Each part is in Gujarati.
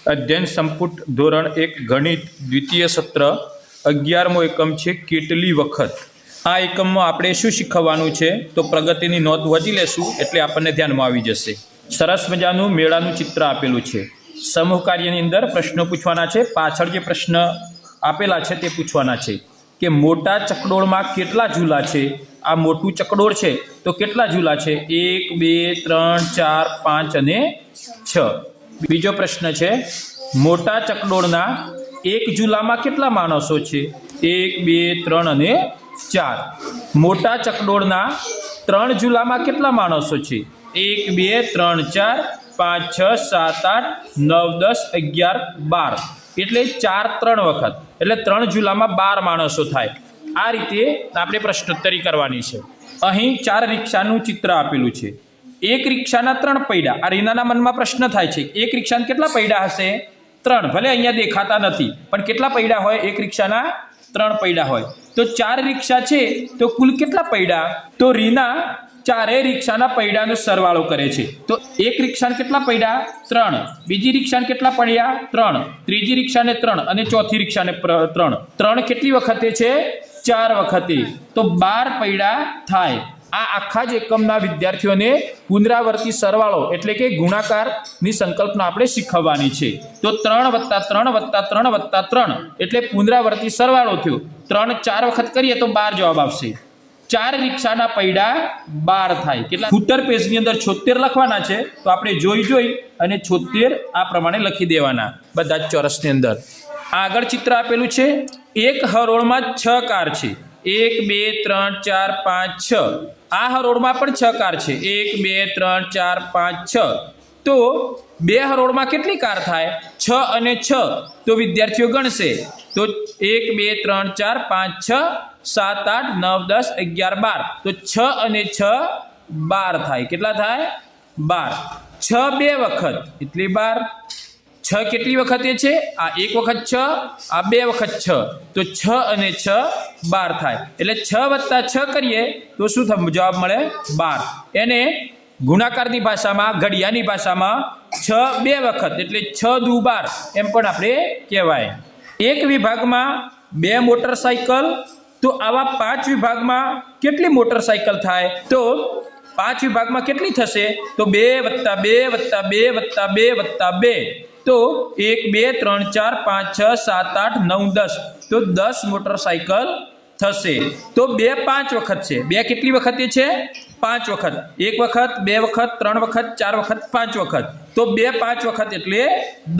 अध्ययन संपुट धोरण 1 गणित द्वितीय सत्र 11मो एकम है केटली वखत। आ एकम में आपणे शुं शीखववानुं छे तो प्रगतिनी नोंध वांची लेशुं एटले आपणे ध्यानमां आवी जशे। सरस मजानुं मेळानुं चित्र आपेलुं छे। समूह कार्यनी अंदर प्रश्नो पूछवाना छे। पाछळ जे प्रश्न आपेला छे ते पूछवाना छे कि मोटा चकडोळमां केटला झूला छे। आ मोटुं चकडोळ छे तो केटला झूला छे? 1 2 3 4 5 અને 6। बीजो प्रश्न है मोटा चकडोळना एक झूलामां केटला माणसो छे? 1 2 3 અને 4। मोटा चकडोळना 3 झूलामां केटला माणसो छे? 1 2 3 4 5 6 7 8 9 10 11 12 એટલે 4 3 વખત એટલે 3 झूलामां 12 माणसो थाय। आ रीते आपणे प्रश्नोत्तरी करवानी छे। અહીં 4 रिक्षानुं चित्र आपेલું છે। एक रिक्षाना 3 પૈડા। आ રીનાના મનમાં પ્રશ્ન થાય છે એક रिक्षाને કેટલા પૈડા હશે? 3। ભલે અહીંયા દેખાતા નથી પણ કેટલા પૈડા હોય? એક रिक्षाના 3 પૈડા હોય। તો 4 रिક્ષા છે તો કુલ કેટલા પૈડા? તો રીના ચારે रिक्षाના પૈડાનો સરવાળો કરે છે। તો એક रिक्षाને કેટલા પૈડા? 3। બીજી रिक्षाને કેટલા પૈડા? 3। ત્રીજી रिक्षाને 3 અને ચોથી रिक्षाને 3। 3 કેટલી વખતે છે? 4 વખતે। તો 12 પૈડા થાય। आ आखा ज एकमना विद्यार्थीओने पुनरावर्ती सरवाळो एटले के गुणाकारनी संकल्पना आपणे शीखववानी छे। तो 3 + 3 + 3 + 3 एटले पुनरावर्ती सरवाळो थयो। 3 4 वखत करीए तो 12 जवाब आवशे। 4 रिक्षाना पૈડા 12 थाय। केटला फूटर पेजनी अंदर 76 लखवाना छे तो आपणे जोई अने 76 आ प्रमाणे लखी देवाना बधा ज चौरसनी अंदर। आगळ चित्र आपेलुं छे। एक हरोळमां 6 कार छे। 1 2 3 4 5 6। आ हरोळमां पण 6 कार छे। 1 2 3 4 5 6। तो 2 हरोळमां કેટલી કાર થાય? 6 અને 6। તો વિદ્યાર્થીઓ ગણશે તો 1 2 3 4 5 6 7 8 9 10 11 12। તો 6 અને 6 12 થાય। કેટલા થાય? 12। 6 2 વખત એટલે 12। 6 કેટલી વખતે છે? આ 1 વખત 6, આ 2 વખત 6। તો 6 અને 6 12 થાય। એટલે 6 + 6 કરીએ તો શું જવાબ મળે? 12। એને ગુણાકારની ભાષામાં ઘડિયાની ભાષામાં 6 2 વખત એટલે 6 દુ 12 એમ પણ આપણે કહેવાય। એક વિભાગમાં 2 મોટરસાઇકલ તો આવા 5 વિભાગમાં કેટલી મોટરસાઇકલ થાય? તો 5 વિભાગમાં કેટલી થશે? તો 2 + 2 + 2 + 2 + 2। तो 1 2 3 4 5 6 7 8 9 10। तो 10 मोटरसाइकल थशे। तो 2 5 वखत छे। 2 કેટલી વખતે છે? 5 વખત। 1 વખત 2 વખત 3 વખત 4 વખત 5 વખત। તો 2 5 વખત એટલે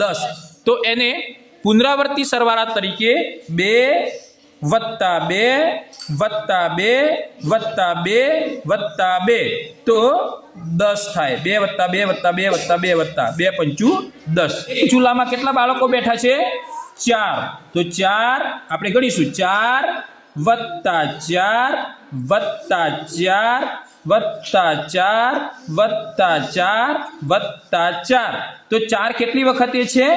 10। તો એને પુનરાવર્તી સરવાળા તરીકે 2 + 2 + 2 + 2 + 2 તો 10 થાય। 2 + 2 + 2 + 2 + 2 पंचू 10। एक झूलामां કેટલા બાળકો બેઠા છે? 4। તો 4 આપણે ગણીશું 4 + 4 + 4 + 4 + 4 + 4। તો 4 કેટલી વખતે છે?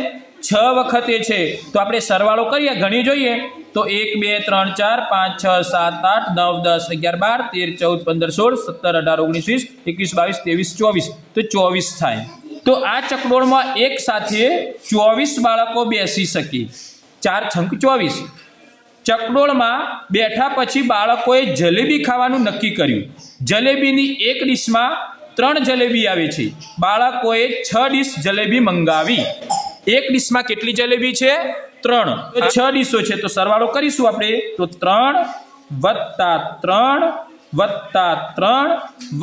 6 વખતે છે। તો આપણે સરવાળો કરીએ ગણી જોઈએ તો 1 2 3 4 5 6 7 8 9 10 11 12 13 14 15 16 17 18 19 20 21 22 23 24। तो 24 થાય। તો આ ચકડોળમાં એક સાથે 24 બાળકો બેસી શકે। 4 છંક 24। ચકડોળમાં બેઠા પછી બાળકોએ જલેબી ખાવાનું નક્કી કર્યું। જલેબીની એક ડીશમાં 3 જલેબી આવે છે। બાળકોએ 6 ડીશ જલેબી મંગાવી। એક ડીશમાં કેટલી જલેબી છે? 3। તો 6 ડીશો છે તો સરવાળો કરીશું આપણે તો 3 + 3 + 3 + 3 +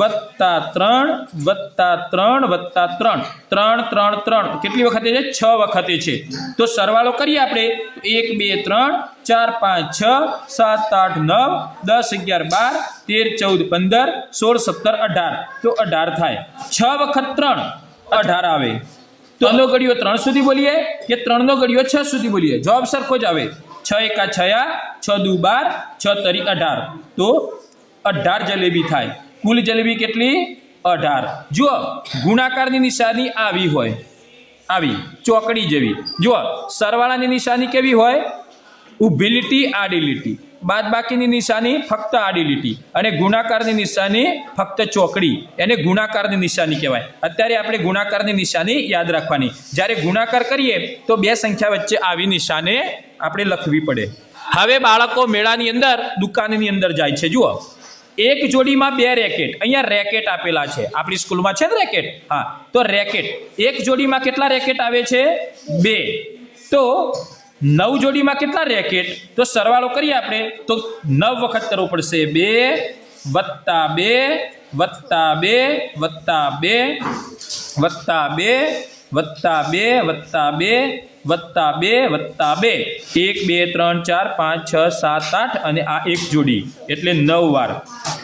3 + 3 3 3 3 કેટલી વખતે છે? 6 વખતે છે। તો સરવાળો કરીએ આપણે 1 2 3 4 5 6 7 8 9 10 11 12 13 14 15 16 17 18। તો 18 થાય। 6 વખત 3 18 આવે। તો 3 નો ઘડિયો 3 સુધી બોલીએ કે 3 નો ઘડિયો 6 સુધી બોલીએ? જવાબ સરખો જ આવે। 6 એકા 6, 6 દુ 12, 6 તરી 18। તો 18 જલેબી થાય। કુલ જલેબી કેટલી? 18। જુઓ ગુણાકારની નિશાની આવી હોય, આવી ચોકડી જેવી। જુઓ સરવાળાની નિશાની કેવી હોય? ઊભી લીટી આડી લીટી। બાદબાકીની નિશાની ફક્ત આડી લીટી અને ગુણાકારની નિશાની ફક્ત ચોકડી, એને ગુણાકારની નિશાની કહેવાય. અત્યારે આપણે ગુણાકારની નિશાની યાદ રાખવાની. જ્યારે ગુણાકાર કરીએ તો બે સંખ્યા વચ્ચે આવી નિશાને આપણે લખવી પડે. હવે બાળકો મેળાની અંદર દુકાનની અંદર જાય છે. જુઓ, એક જોડીમાં બે રેકેટ, અહીંયા રેકેટ આપેલા છે. આપણી સ્કૂલમાં છે ને રેકેટ? હા, તો રેકેટ એક જોડીમાં કેટલા રેકેટ આવે છે? 2. તો 9 જોડીમાં કેટલા રેકેટ? તો સરવાળો કરીએ આપણે તો 9 વખત કરવો પડશે. 2 વત્તા 2 વત્તા 2 વત્તા 2 વત્તા 2 વત્તા 2 વત્તા 2 વત્તા 2 વત્તા 2. 1 2 3 4 5 6 7 8 અને આ એક જોડી એટલે 9 વાર.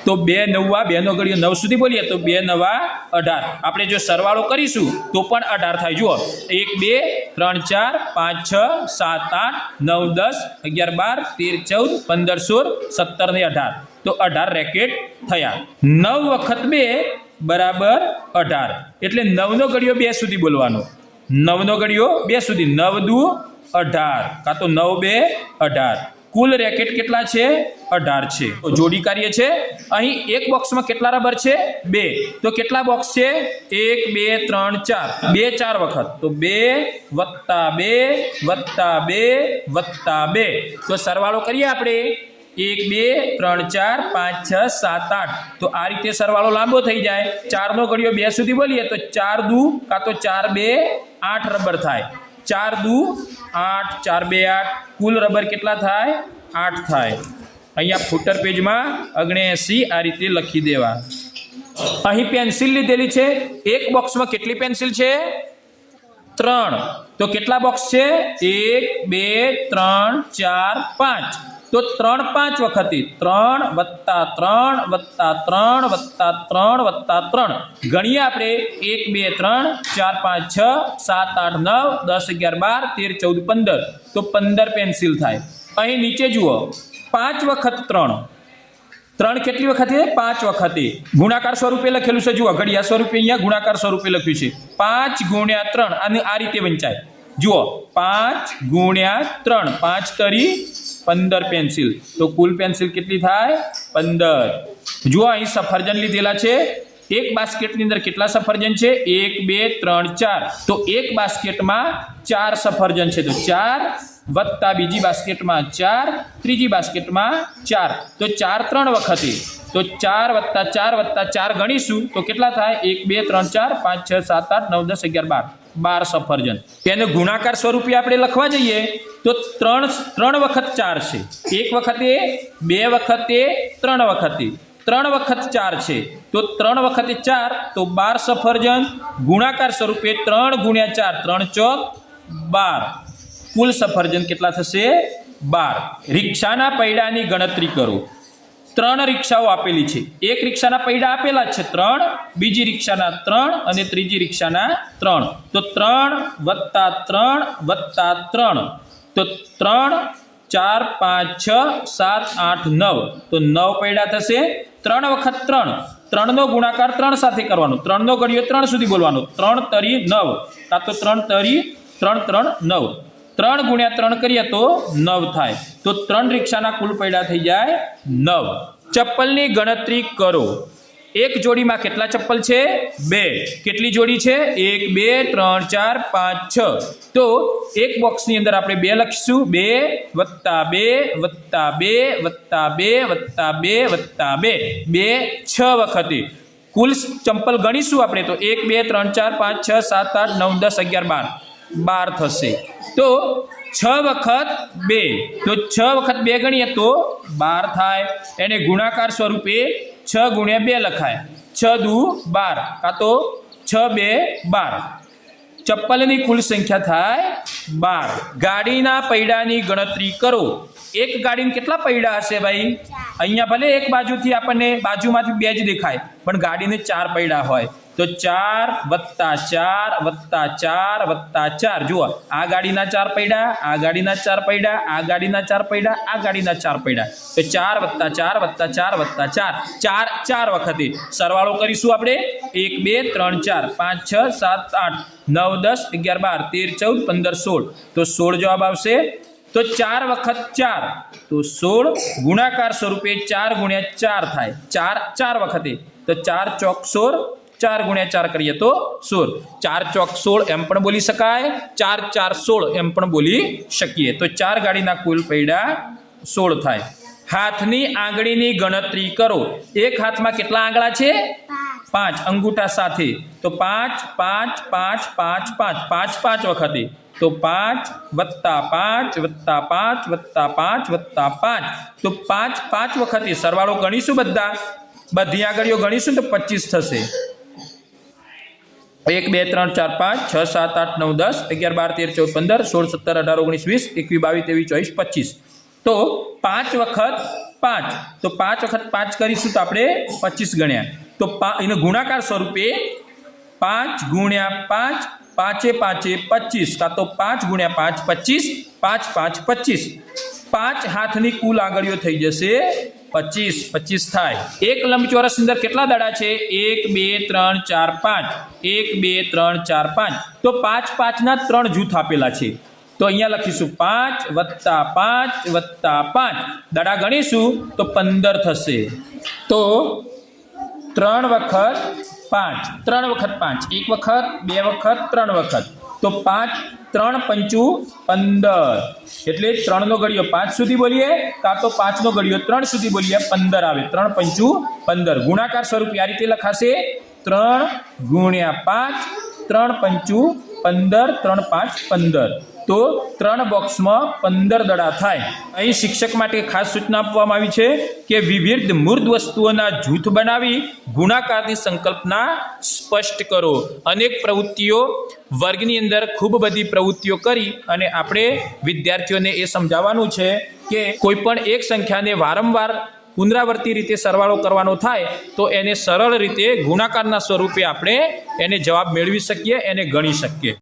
તો 2 9 2 નો ઘડિયો 9 સુધી બોલીએ તો 2 9 18. આપણે જો સરવાળો કરીશું તો પણ 18 થાય. જુઓ, 1 2 3 4 5 6 7 8 9 10 11 12 13 14 15 16 17 ને 18. તો 18 રેકેટ થયા. 9 વખત 2 બરાબર 18. એટલે 9 નો ઘડિયો 2 સુધી બોલવાનો. 9 નો ઘડિયો 2 સુધી. 9 દુ 18 કાં તો 9 2 18. કુલ રેકેટ કેટલા છે? 18 છે. તો જોડી કાર્ય છે. અહીં એક બોક્સમાં કેટલા રબર છે? 2. તો કેટલા બોક્સ છે? 1 2 3 4. 2 4 વખત. તો 2 વત્તા 2 વત્તા 2 વત્તા 2. તો સરવાળો કરીએ આપણે. 1 2 3 4 5 6 7 8. તો આ રીતે સરવાળો લાંબો થઈ જાય. 4 નો ઘડિયો 2 સુધી બોલીએ તો 4 દુ કાં તો 4 2 8 રબર થાય. 4 દુ 8 4 2 8. કુલ રબર કેટલા થાય? 8 થાય. અહીંયા ફૂટર પેજમાં 79 આ રીતે લખી દેવા. અહીં પેન્સિલ લીધેલી છે. એક બોક્સમાં કેટલી પેન્સિલ છે? 3. તો કેટલા બોક્સ છે? 1 2 3 4 5. તો 3 5 વખતે 3 વત્તા 3 વત્તા 3 વત્તા 3 વત્તા 3. ગણીએ આપણે 1 2 3 4 5 6 7 8 9 10 11 12 13 14 15. તો 15 પેન્સિલ થાય. અહીં નીચે જુઓ, 5 વખત 3. 3 કેટલી વખતે? 5 વખતે. ગુણાકાર સ્વરૂપે લખેલું છે. જુઓ, ઘડિયા સ્વરૂપે અહીંયા ગુણાકાર સ્વરૂપે લખ્યું છે. 5 ગુણ્યા 3 અને આ રીતે વંચાય. જુઓ, 5 ગુણ્યા 3. 5 તરી 15 પેન્સિલ. તો કુલ પેન્સિલ કેટલી થાય? 15. જુઓ, અહીં સફરજન લીધેલા છે. એક બાસ્કેટની અંદર કેટલા સફરજન છે? 1 2 3 4. તો એક બાસ્કેટમાં 4 સફરજન છે. તો 4 વત્તા બીજી બાસ્કેટમાં 4, ત્રીજી બાસ્કેટમાં 4. તો 4 3 વખતે. તો 4 વત્તા 4 વત્તા 4 ગણીશું તો કેટલા થાય? 1 2 3 4 5 6 7 8 9 10 11 12 સફરજન. તેને ગુણાકાર સ્વરૂપે આપણે લખવા જઈએ તો 3 વખત 4 છે. એક વખતે, 2 વખતે, 3 વખતે. 3 વખત 4 છે. તો 3 વખતે 4 તો 12 સફરજન. ગુણાકાર સ્વરૂપે 3 ગુણ્યા 4 3 ચોક 12. કુલ સફરજન કેટલા થશે? 12. રિક્ષાના પૈડાની ગણતરી કરો. 3 રિક્ષાઓ આપેલી છે. એક રિક્ષાના પૈડા આપેલા છે 3, બીજી રિક્ષાના 3 અને ત્રીજી રિક્ષાના 3. તો 3 વત્તા 3 વત્તા 3. તો 3 4 5 6 7 8 9. તો 9 પૈડા થશે. 3 વખત 3. 3 નો ગુણાકાર 3 સાથે કરવાનો. 3 નો ઘડિયો 3 સુધી બોલવાનો. 3 તરી 9 કાં તો 3 તરી 3 3 9. 3 ગુણ્યા 3 કરીએ તો 9 થાય. તો 3 રિક્ષાના કુલ પૈડા થઈ જાય 9. ચપ્પલની ગણતરી કરો. એક જોડીમાં કેટલા ચપ્પલ છે? 2. કેટલી જોડી છે? 1 2 3 4 5 6. તો એક બોક્સની અંદર આપણે 2 લખીશું. 2 વત્તા 2 વત્તા 2 વત્તા 2 વત્તા 2 વત્તા 2. 2 6 વખતે. કુલ ચંપલ ગણીશું આપણે તો 1 2 3 4 5 6 7 8 9 10 11 12 થશે. તો 6 વખત 2. તો 6 વખત 2 ગણીએ તો 12 થાય. એને ગુણાકાર સ્વરૂપે 6 ગુણ્યા 2 લખાય. 6 દુ 12 કાં તો 6 2 12. ચપ્પલની કુલ સંખ્યા થાય 12. ગાડીના પૈડાની ગણતરી કરો. એક ગાડીને કેટલા પૈડા હશે ભાઈ? અહીંયા ભલે એક બાજુથી આપણને બાજુમાંથી 2 જ દેખાય પણ ગાડીને 4 પૈડા હોય. તો 4 વત્તા 4 વત્તા 4 વત્તા 4. જુઓ, આ ગાડીના 4 પૈડા, આ ગાડીના 4 પૈડા, આ ગાડીના 4 પૈડા, આ ગાડીના 4 પૈડા. તો 4 વત્તા 4 વત્તા 4 વત્તા 4. 4 વખતે સરવાળો કરીશું આપણે. 1 2 3 4 5 6 7 8 9 10 11 12 13 14 15 16. તો 16 જવાબ આવશે. તો 4 વખત 4 તો 16 ગુણાકાર સ્વરૂપે 4 ગુણ્યા 4 થાય 4 વખતે તો 4 ચોક 16 4 ગુણ્યા 4 કરીએ તો 16 4 ચોક 16 એમ પણ બોલી શકાય 4 4 16 એમ પણ બોલી શકીએ તો 4 ગાડીના કુલ પૈડા 16 થાય। હાથની આંગળીની ગણતરી કરો। એક હાથમાં કેટલા આંગળા છે? 5 અંગૂઠા સાથે તો 5 5 5 5 5 5 5 વખતે તો 5 + 5 + 5 + 5 + 5 તો 5 5 વખતે સરવાળો ગણીશું બધી આંગળીઓ ગણીશું તો 25 થશે। 1 2 3 4 5 6 7 8 9 10 11 12 13 14 15 16 17 18 19 20 21 22 23 24 25 તો 5 વખત 5 તો 5 વખત 5 કરીશું તો આપણે 25 ગણ્યા તો એનો ગુણાકાર સ્વરૂપે 5 ગુણ્યા 5 5 5 25 કાં તો 5 ગુણ્યા 5 25 5 5 25 5 હાથની કુલ આંગળીઓ થઈ જશે 25 થાય। એક લંબચોરસ અંદર કેટલા દડા છે? 1 2 3 4 5 1 2 3 4 5 તો 5 5 ના 3 જૂથ આપેલા છે તો અહીંયા લખીશું 5 + 5 + 5 દડા ગણીશું તો 15 થશે તો 3 વખત 5 3 વખત 5 1 વખત 2 વખત 3 વખત તો 5 3 5 15 એટલે 3 નો ઘડિયો 5 સુધી બોલીએ કાં તો 5 નો ઘડિયો 3 સુધી બોલીએ 15 આવે 3 5 15 ગુણાકાર સ્વરૂપે આ રીતે લખાશે 3 ગુણ્યા 5 3 5 15 3 5 15 તો 3 બોક્સમાં 15 દડા થાય। અહીં શિક્ષક માટે ખાસ સૂચના આપવામાં આવી છે કે વિવિધ મૂર્ધ વસ્તુઓના જૂથ બનાવી ગુણાકારની સંકલ્પના સ્પષ્ટ કરો। અનેક પ્રવૃત્તિઓ વર્ગની અંદર ખૂબ બધી પ્રવૃત્તિઓ કરી અને આપણે વિદ્યાર્થીઓને એ સમજાવવાનું છે કે કોઈ પણ એક સંખ્યાને વારંવાર પુનરાવર્તી રીતે સરવાળો કરવાનો થાય તો એને સરળ રીતે ગુણાકારના સ્વરૂપે આપણે એને જવાબ મેળવી શકીએ એને ગણી શકીએ।